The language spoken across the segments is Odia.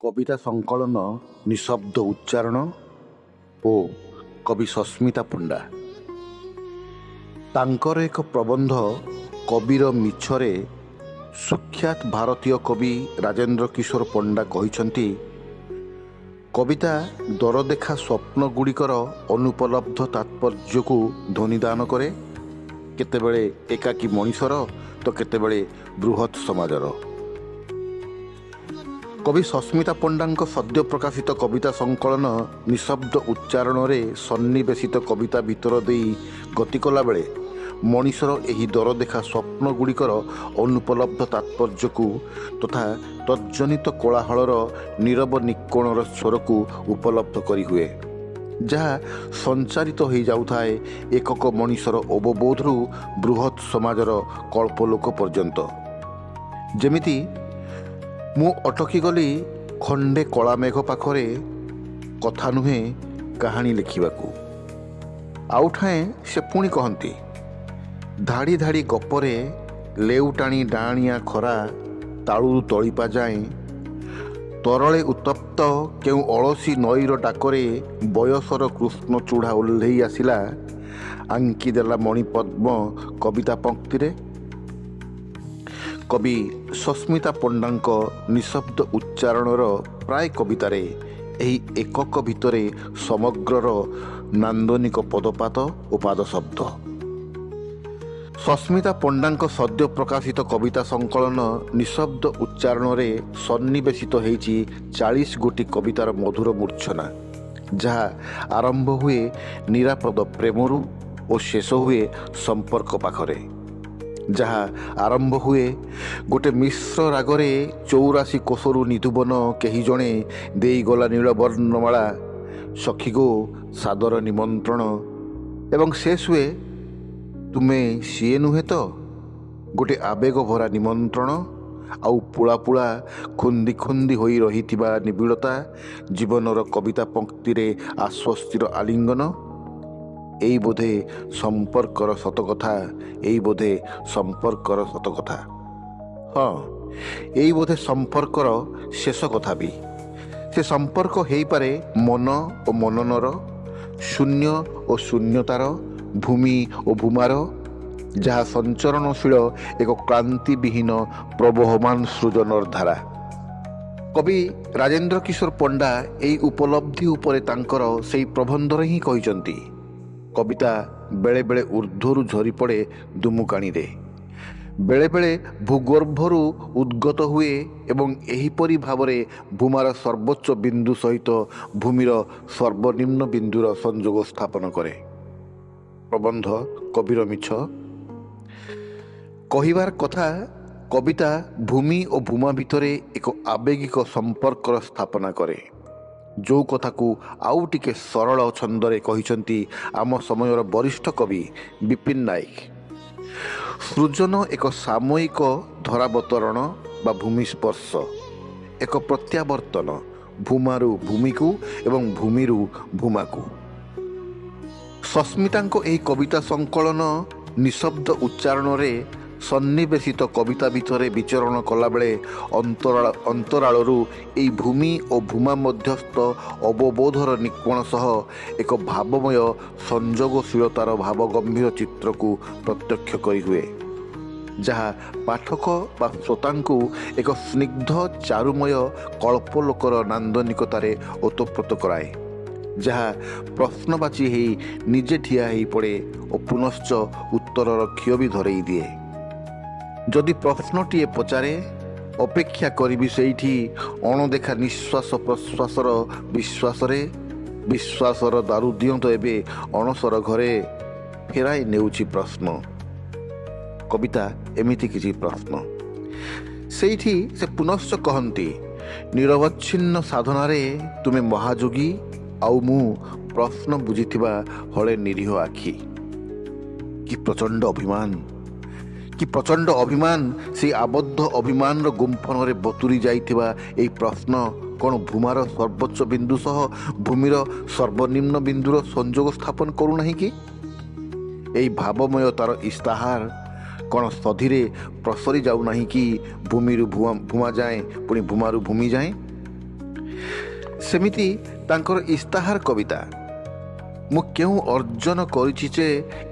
କବିତା ସଂକଳନ ନିଶବ୍ଦ ଉଚ୍ଚାରଣ ଓ କବି ସସ୍ମିତା ପଣ୍ଡା। ତାଙ୍କର ଏକ ପ୍ରବନ୍ଧ କବିର ମିଛରେ ସୁଖ୍ୟାତ ଭାରତୀୟ କବି ରାଜେନ୍ଦ୍ର କିଶୋର ପଣ୍ଡା କହିଛନ୍ତି, କବିତା ଦରଦେଖା ସ୍ୱପ୍ନଗୁଡ଼ିକର ଅନୁପଲବ୍ଧ ତାତ୍ପର୍ଯ୍ୟକୁ ଧ୍ୱନିଦାନ କରେ, କେତେବେଳେ ଏକାକୀ ମଣିଷର ତ କେତେବେଳେ ବୃହତ୍ ସମାଜର। କବି ସସ୍ମିତା ପଣ୍ଡାଙ୍କ ସଦ୍ୟ ପ୍ରକାଶିତ କବିତା ସଂକଳନ ନିଶବ୍ଦ ଉଚ୍ଚାରଣରେ ସନ୍ନିବେଶିତ କବିତା ଭିତର ଦେଇ ଗତି କଲାବେଳେ ମଣିଷର ଏହି ଦରଦେଖା ସ୍ୱପ୍ନଗୁଡ଼ିକର ଅନୁପଲବ୍ଧ ତାତ୍ପର୍ଯ୍ୟକୁ ତଥା ତଜ୍ଜନିତ କୋଳାହଳର ନୀରବ ନିକୋଣର ସ୍ୱରକୁ ଉପଲବ୍ଧ କରିହୁଏ, ଯାହା ସଞ୍ଚାରିତ ହୋଇଯାଉଥାଏ ଏକକ ମଣିଷର ଅବବୋଧରୁ ବୃହତ୍ ସମାଜର କଳ୍ପଲୋକ ପର୍ଯ୍ୟନ୍ତ। ଯେମିତି ମୁଁ ଅଟକିଗଲି ଖଣ୍ଡେ କଳାମେଘ ପାଖରେ, କଥା ନୁହେଁ କାହାଣୀ ଲେଖିବାକୁ। ଆଉଠାଏ ସେ ପୁଣି କହନ୍ତି, ଧାଡ଼ି ଧାଡ଼ି ଗପରେ ଲେଉଟାଣି ଡାଆଣିଆ ଖରା ତାଳୁରୁ ତଳିପା ଯାଏଁ, ତରଳେ ଉତ୍ତପ୍ତ କେଉଁ ଅଳସୀ ନଈର ଡାକରେ ବୟସର କୃଷ୍ଣଚୂଡ଼ା ଓହ୍ଲେଇ ଆସିଲା, ଆଙ୍କିଦେଲା ମଣିପଦ୍ମ କବିତା ପଂକ୍ତିରେ। କବି ସସ୍ମିତା ପଣ୍ଡାଙ୍କ ନିଶବ୍ଦ ଉଚ୍ଚାରଣର ପ୍ରାୟ କବିତାରେ ଏହି ଏକକ ଭିତରେ ସମଗ୍ରର ନାନ୍ଦନିକ ପଦପାତ ଓ ପାଦଶବ୍ଦ। ସସ୍ମିତା ପଣ୍ଡାଙ୍କ ସଦ୍ୟ ପ୍ରକାଶିତ କବିତା ସଂକଳନ ନିଶବ୍ଦ ଉଚ୍ଚାରଣରେ ସନ୍ନିବେଶିତ ହୋଇଛି 40 ଗୋଟି କବିତାର ମଧୁର ମୂର୍ଚ୍ଛନା, ଯାହା ଆରମ୍ଭ ହୁଏ ନିରାପଦ ପ୍ରେମରୁ ଓ ଶେଷ ହୁଏ ସମ୍ପର୍କ ପାଖରେ, ଯାହା ଆରମ୍ଭ ହୁଏ ଗୋଟେ ମିଶ୍ର ରାଗରେ 84 କୋଶରୁ ନିଧୁବନ କେହି ଜଣେ ଦେଇଗଲା ନୀଳବର୍ଣ୍ଣମାଳା ସଖୀଗୋ ସାଦର ନିମନ୍ତ୍ରଣ, ଏବଂ ଶେଷ ହୁଏ ତୁମେ ସିଏ ନୁହେଁ ତ, ଗୋଟେ ଆବେଗ ଭରା ନିମନ୍ତ୍ରଣ ଆଉ ପୁଳା ପୁଳା ଖୁନ୍ଦି ଖୁନ୍ଦି ହୋଇ ରହିଥିବା ନିବିଡ଼ତା, ଜୀବନର କବିତା ପଂକ୍ତିରେ ଆଶ୍ୱସ୍ତିର ଆଲିଙ୍ଗନ। ଏଇ ବୋଧେ ସମ୍ପର୍କର ସତକଥା, ଏଇ ବୋଧେ ସମ୍ପର୍କର ସତକଥା। ହଁ, ଏଇ ବୋଧେ ସମ୍ପର୍କର ଶେଷ କଥା ବି। ସେ ସମ୍ପର୍କ ହେଇପାରେ ମନ ଓ ମନନର, ଶୂନ୍ୟ ଓ ଶୂନ୍ୟତାର, ଭୂମି ଓ ଭୂମାର, ଯାହା ସଞ୍ଚରଣଶୀଳ ଏକ କ୍ଳାନ୍ତିବିହୀନ ପ୍ରବହମାନ ସୃଜନର ଧାରା। କବି ରାଜେନ୍ଦ୍ର କିଶୋର ପଣ୍ଡା ଏହି ଉପଲବ୍ଧି ଉପରେ ତାଙ୍କର ସେହି ପ୍ରବନ୍ଧରେ ହିଁ କହିଛନ୍ତି, କବିତା ବେଳେବେଳେ ଊର୍ଦ୍ଧ୍ୱରୁ ଝରିପଡ଼େ ଦୁମୁକାଣିରେ, ବେଳେବେଳେ ଭୂଗର୍ଭରୁ ଉଦ୍ଗତ ହୁଏ ଏବଂ ଏହିପରି ଭାବରେ ଭୂମାର ସର୍ବୋଚ୍ଚ ବିନ୍ଦୁ ସହିତ ଭୂମିର ସର୍ବନିମ୍ନ ବିନ୍ଦୁର ସଂଯୋଗ ସ୍ଥାପନ କରେ। ପ୍ରବନ୍ଧ କବିର ମିଛ। କହିବାର କଥା, କବିତା ଭୂମି ଓ ଭୂମା ଭିତରେ ଏକ ଆବେଗିକ ସମ୍ପର୍କର ସ୍ଥାପନା କରେ, ଯେଉଁ କଥାକୁ ଆଉ ଟିକେ ସରଳ ଛନ୍ଦରେ କହିଛନ୍ତି ଆମ ସମୟର ବରିଷ୍ଠ କବି ବିପିନ ନାୟକ। ସୃଜନ ଏକ ସାମୟିକ ଧରାବତରଣ ବା ଭୂମିସ୍ପର୍ଶ, ଏକ ପ୍ରତ୍ୟାବର୍ତ୍ତନ ଭୂମାରୁ ଭୂମିକୁ ଏବଂ ଭୂମିରୁ ଭୂମାକୁ। ସସ୍ମିତାଙ୍କ ଏହି କବିତା ସଂକଳନ ନିଶବ୍ଦ ଉଚ୍ଚାରଣରେ ସନ୍ନିବେଶିତ କବିତା ଭିତରେ ବିଚରଣ କଲାବେଳେ ଅନ୍ତରାଳରୁ ଏହି ଭୂମି ଓ ଭୂମା ମଧ୍ୟସ୍ଥ ଅବବୋଧର ନିକୋଣ ସହ ଏକ ଭାବମୟ ସଂଯୋଗଶୀଳତାର ଭାବଗମ୍ଭୀର ଚିତ୍ରକୁ ପ୍ରତ୍ୟକ୍ଷ କରିହୁଏ, ଯାହା ପାଠକ ବା ଶ୍ରୋତାଙ୍କୁ ଏକ ସ୍ନିଗ୍ଧ ଚାରୁମୟ କଳ୍ପଲୋକର ନାନ୍ଦନିକତାରେ ଓତପ୍ରୋତ କରାଏ, ଯାହା ପ୍ରଶ୍ନବାଚୀ ହେଇ ନିଜେ ଠିଆ ହୋଇପଡ଼େ ଓ ପୁନଶ୍ଚ ଉତ୍ତରର ଖିଅ ବି ଧରେଇ ଦିଏ। ଯଦି ପ୍ରଶ୍ନଟିଏ ପଚାରେ, ଅପେକ୍ଷା କରିବି ସେଇଠି ଅଣଦେଖା ନିଶ୍ୱାସ ପ୍ରଶ୍ୱାସର ବିଶ୍ୱାସରେ, ବିଶ୍ୱାସର ଦାରୁ ଦିଅନ୍ତ ଏବେ ଅଣସର ଘରେ, ଫେରାଇ ନେଉଛି ପ୍ରଶ୍ନ। କବିତା ଏମିତି କିଛି ପ୍ରଶ୍ନ। ସେଇଠି ସେ ପୁନଶ୍ଚ କହନ୍ତି, ନିରବଚ୍ଛିନ୍ନ ସାଧନାରେ ତୁମେ ମହାଯୋଗୀ ଆଉ ମୁଁ ପ୍ରଶ୍ନ ବୁଝିଥିବା ହଳେ ନିରୀହ ଆଖି। କି ପ୍ରଚଣ୍ଡ ଅଭିମାନ, କି ପ୍ରଚଣ୍ଡ ଅଭିମାନ! ସେହି ଆବଦ୍ଧ ଅଭିମାନର ଗୁମ୍ଫନରେ ବତୁରି ଯାଇଥିବା ଏହି ପ୍ରଶ୍ନ କ'ଣ ଭୂମାର ସର୍ବୋଚ୍ଚ ବିନ୍ଦୁ ସହ ଭୂମିର ସର୍ବନିମ୍ନ ବିନ୍ଦୁର ସଂଯୋଗ ସ୍ଥାପନ କରୁନାହିଁ କି? ଏହି ଭାବମୟତାର ଇସ୍ତାହାର କ'ଣ ସଧିରେ ପ୍ରସରି ଯାଉନାହିଁ କି ଭୂମିରୁ ଭୂମା ଯାଏଁ, ପୁଣି ଭୂମାରୁ ଭୂମି ଯାଏଁ? ସେମିତି ତାଙ୍କର ଇସ୍ତାହାର କବିତା, ମୁଁ କେଉଁ ଅର୍ଜନ କରିଛି ଯେ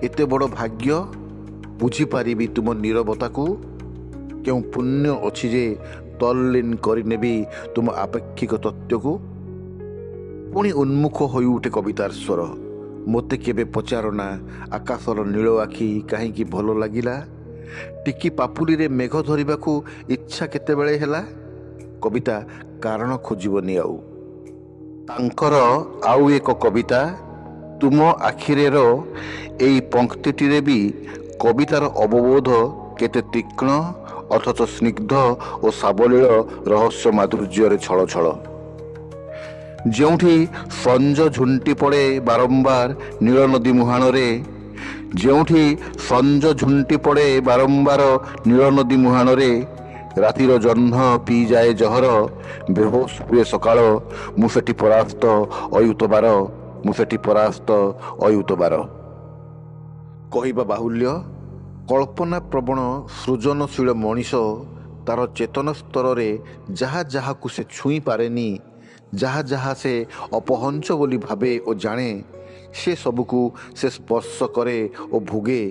ଏତେ ବଡ଼ ଭାଗ୍ୟ, ବୁଝିପାରିବି ତୁମ ନୀରବତାକୁ, କେଉଁ ପୁଣ୍ୟ ଅଛି ଯେ ତଲ୍ଲୀନ କରିନେବି ତୁମ ଆପେକ୍ଷିକ ତତ୍ତ୍ୱକୁ। ପୁଣି ଉନ୍ମୁଖ ହୋଇ ଉଠେ କବିତାର ସ୍ୱର, ମୋତେ କେବେ ପଚାର ନା ଆକାଶର ନୀଳ ଆଖି କାହିଁକି ଭଲ ଲାଗିଲା, ଟିକି ପାପୁଲିରେ ମେଘ ଧରିବାକୁ ଇଚ୍ଛା କେତେବେଳେ ହେଲା। କବିତା କାରଣ ଖୋଜିବନି ଆଉ। ତାଙ୍କର ଆଉ ଏକ କବିତା ତୁମ ଆଖିରେର ଏଇ ପଙ୍କ୍ତିଟିରେ ବି କବିତାର ଅବବୋଧ କେତେ ତୀକ୍ଷ୍ଣ ଅଥଚ ସ୍ନିଗ୍ଧ ଓ ସାବଲୀଳ ରହସ୍ୟ ମାଧୁର୍ଯ୍ୟରେ ଛଳଛଳ। ଯେଉଁଠି ସଞ୍ଜ ଝୁଣ୍ଟି ପଡ଼େ ବାରମ୍ବାର ନୀଳ ନଦୀ ମୁହାଣରେ, ଯେଉଁଠି ସଞ୍ଜ ଝୁଣ୍ଟି ପଡ଼େ ବାରମ୍ବାର ନୀଳ ନଦୀ ମୁହାଣରେ, ରାତିର ଜହ୍ନ ପିଇଯାଏ ଜହର, ବେହୋସ ହୁଏ ସକାଳ, ମୁଁ ସେଠି ପରାସ୍ତ ଅୟୁତବାର, ମୁଁ ସେଠି ପରାସ୍ତ ଅୟୁତବାର। କହିବା ବାହୁଲ୍ୟ, କଳ୍ପନା ପ୍ରବଣ ସୃଜନଶୀଳ ମଣିଷ ତାର ଚେତନ ସ୍ତରରେ ଯାହା ଯାହାକୁ ସେ ଛୁଇଁ ପାରେନି, ଯାହା ଯାହା ସେ ଅପହଞ୍ଚ ବୋଲି ଭାବେ ଓ ଜାଣେ, ସେ ସବୁକୁ ସେ ସ୍ପର୍ଶ କରେ ଓ ଭୋଗେ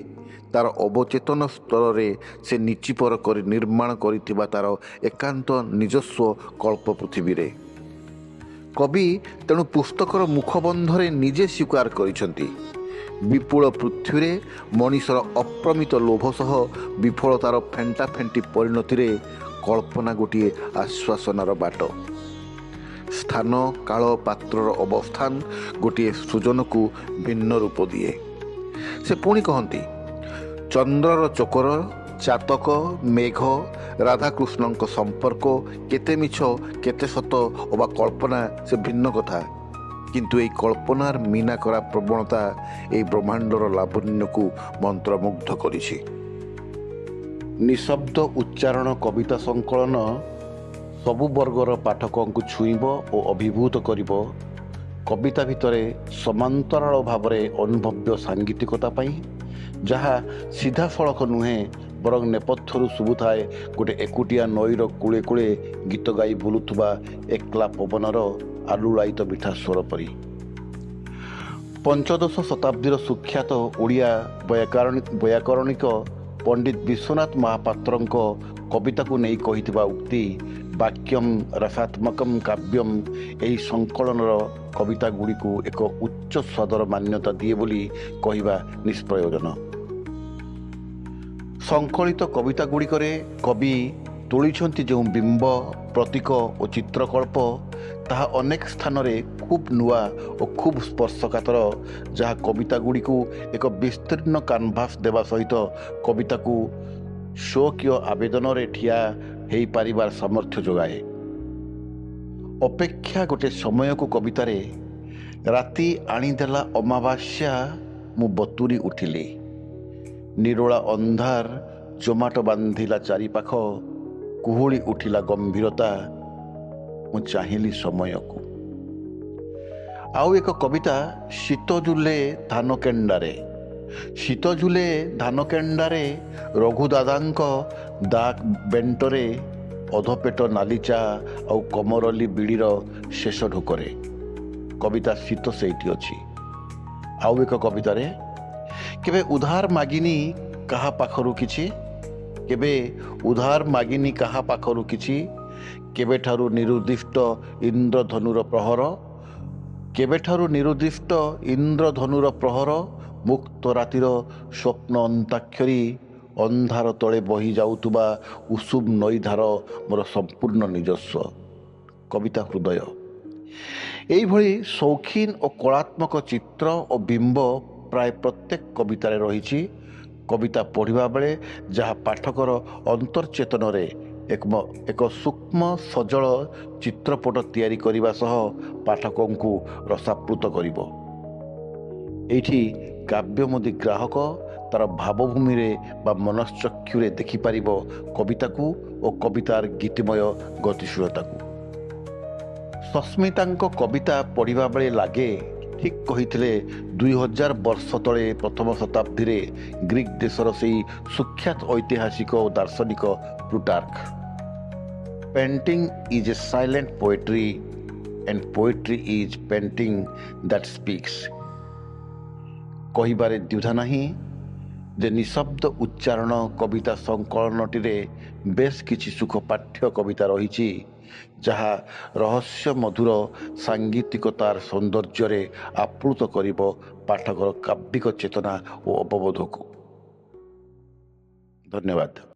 ତାର ଅବଚେତନ ସ୍ତରରେ ସେ ନିଚିପର କରି ନିର୍ମାଣ କରିଥିବା ତାର ଏକାନ୍ତ ନିଜସ୍ୱ କଳ୍ପ ପୃଥିବୀରେ। କବି ତେଣୁ ପୁସ୍ତକର ମୁଖବନ୍ଧରେ ନିଜେ ସ୍ୱୀକାର କରିଛନ୍ତି, ବିପୁଳ ପୃଥ୍ୱୀରେ ମଣିଷର ଅପ୍ରମିତ ଲୋଭ ସହ ବିଫଳତାର ଫେଣ୍ଟା ଫେଣ୍ଟି ପରିଣତିରେ କଳ୍ପନା ଗୋଟିଏ ଆଶ୍ୱାସନାର ବାଟ। ସ୍ଥାନ କାଳ ପାତ୍ରର ଅବସ୍ଥାନ ଗୋଟିଏ ସୃଜନକୁ ଭିନ୍ନ ରୂପ ଦିଏ। ସେ ପୁଣି କହନ୍ତି, ଚନ୍ଦ୍ରର ଚୋକର, ଚାତକ, ମେଘ, ରାଧାକୃଷ୍ଣଙ୍କ ସମ୍ପର୍କ କେତେ ମିଛ କେତେ ସତ ଅବା କଳ୍ପନା ସେ ଭିନ୍ନ କଥା, କିନ୍ତୁ ଏହି କଳ୍ପନାର ମୀନା କରା ପ୍ରବଣତା ଏହି ବ୍ରହ୍ମାଣ୍ଡର ଲାବଣ୍ୟକୁ ମନ୍ତ୍ରମୁଗ୍ଧ କରିଛି। ନିଶବ୍ଦ ଉଚ୍ଚାରଣ କବିତା ସଂକଳନ ସବୁ ବର୍ଗର ପାଠକଙ୍କୁ ଛୁଇଁବ ଓ ଅଭିଭୂତ କରିବ। କବିତା ଭିତରେ ସମାନ୍ତରାଳ ଭାବରେ ଅନୁଭବ୍ୟ ସାଙ୍ଗୀତିକତା ପାଇଁ, ଯାହା ସିଧାସଳଖ ନୁହେଁ ବରଂ ନେପଥ୍ୟରୁ ଶୁଭୁଥାଏ ଗୋଟେ ଏକୁଟିଆ ନଈର କୂଳେ କୂଳେ ଗୀତ ଗାଇ ବୁଲୁଥିବା ଏକଲା ପବନର ଆଲୁଳାୟିତ ମିଠା ସ୍ୱର ପରି। ପଞ୍ଚଦଶ ଶତାବ୍ଦୀର ସୁଖ୍ୟାତ ଓଡ଼ିଆ ବୈୟାକରଣିକ ପଣ୍ଡିତ ବିଶ୍ୱନାଥ ମହାପାତ୍ରଙ୍କ କବିତାକୁ ନେଇ କହିଥିବା ଉକ୍ତି ବାକ୍ୟମ୍ ରସାତ୍ମକମ୍ କାବ୍ୟମ୍ ଏହି ସଂକଳନର କବିତା ଗୁଡ଼ିକୁ ଏକ ଉଚ୍ଚ ସ୍ୱାଦର ମାନ୍ୟତା ଦିଏ ବୋଲି କହିବା ନିଷ୍ପ୍ରୟୋଜନ। ସଂକଳିତ କବିତା ଗୁଡ଼ିକରେ କବି ତୋଳିଛନ୍ତି ଯେଉଁ ବିମ୍ବ, ପ୍ରତୀକ ଓ ଚିତ୍ରକଳ୍ପ, ତାହା ଅନେକ ସ୍ଥାନରେ ଖୁବ୍ ନୂଆ ଓ ଖୁବ୍ ସ୍ପର୍ଶକାତର, ଯାହା କବିତା ଗୁଡ଼ିକୁ ଏକ ବିସ୍ତୀର୍ଣ୍ଣ କାନଭାସ୍ ଦେବା ସହିତ କବିତାକୁ ସ୍ୱକୀୟ ଆବେଦନରେ ଠିଆ ହୋଇପାରିବାର ସାମର୍ଥ୍ୟ ଯୋଗାଏ। ଅପେକ୍ଷା ଗୋଟେ ସମୟକୁ କବିତାରେ ରାତି ଆଣିଦେଲା ଅମାବାସ୍ୟା ମୁଁ ବତୁରି ଉଠିଲି, ନିରୋଳା ଅନ୍ଧାର ଜମାଟ ବାନ୍ଧିଲା ଚାରିପାଖ, କୁହୁଳି ଉଠିଲା ଗମ୍ଭୀରତା, ମୁଁ ଚାହିଁଲି ସମୟକୁ। ଆଉ ଏକ କବିତା ଶୀତ ଝୁଲେ ଧାନ କେଣ୍ଡାରେ, ଶୀତ ଝୁଲେ ଧାନ କେଣ୍ଡାରେ ରଘୁଦାଦାଙ୍କ ଦା ବେଣ୍ଟରେ, ଅଧପେଟ ନାଲିଚା ଆଉ କମରଲି ବିଡ଼ିର ଶେଷ ଢୋକରେ। କବିତା ଶୀତ ସେଇଠି ଅଛି। ଆଉ ଏକ କବିତାରେ କେବେ ଉଧାର ମାଗିନି କାହା ପାଖରୁ କିଛି, କେବେ ଉଧାର ମାଗିନି କାହା ପାଖରୁ କିଛି, କେବେଠାରୁ ନିରୁଦ୍ଦିଷ୍ଟ ଇନ୍ଦ୍ରଧନୁର ପ୍ରହର, କେବେଠାରୁ ନିରୁଦ୍ଦିଷ୍ଟ ଇନ୍ଦ୍ରଧନୁର ପ୍ରହର, ମୁକ୍ତ ରାତିର ସ୍ୱପ୍ନ ଅନ୍ତାକ୍ଷରୀ, ଅନ୍ଧାର ତଳେ ବହି ଯାଉଥିବା ଉଷୁମ ନଈଧାର ମୋର ସମ୍ପୂର୍ଣ୍ଣ ନିଜସ୍ୱ। କବିତା ହୃଦୟ। ଏଇଭଳି ସୌଖିନ ଓ କଳାତ୍ମକ ଚିତ୍ର ଓ ବିମ୍ବ ପ୍ରାୟ ପ୍ରତ୍ୟେକ କବିତାରେ ରହିଛି। କବିତା ପଢ଼ିବା ବେଳେ ଯାହା ପାଠକର ଅନ୍ତର୍ଚେତନରେ ଏକ ସୂକ୍ଷ୍ମ ସଜଳ ଚିତ୍ରପଟ ତିଆରି କରିବା ସହ ପାଠକଙ୍କୁ ରସାପ୍ଲୁତ କରିବ। ଏଇଠି କାବ୍ୟମୋଦୀ ଗ୍ରାହକ ତାର ଭାବଭୂମିରେ ବା ମନଶ୍ଚକ୍ଷୁରେ ଦେଖିପାରିବ କବିତାକୁ ଓ କବିତାର ଗୀତିମୟ ଗତିଶୀଳତାକୁ। ସସ୍ମିତାଙ୍କ କବିତା ପଢ଼ିବା ବେଳେ ଲାଗେ ଠିକ୍ କହିଥିଲେ 2000 ବର୍ଷ ତଳେ ପ୍ରଥମ ଶତାବ୍ଦୀରେ ଗ୍ରୀକ୍ ଦେଶର ସେହି ସୁଖ୍ୟାତ ଐତିହାସିକ ଓ ଦାର୍ଶନିକ Plutarch. Painting is a silent poetry and poetry is painting that speaks. କହିବାରେ ଦ୍ୱିଧା ନାହିଁ ଯେ ନିଶବ୍ଦ ଉଚ୍ଚାରଣ କବିତା ସଂକଳନଟିରେ ବେଶ କିଛି ସୁଖପାଠ୍ୟ କବିତା ରହିଛି, ଯାହା ରହସ୍ୟ ମଧୁର ସାଙ୍ଗୀତିକତାର ସୌନ୍ଦର୍ଯ୍ୟରେ ଆପ୍ଲୁତ କରିବ ପାଠକର କାବ୍ୟିକ ଚେତନା ଓ ଅବବୋଧକୁ। ଧନ୍ୟବାଦ।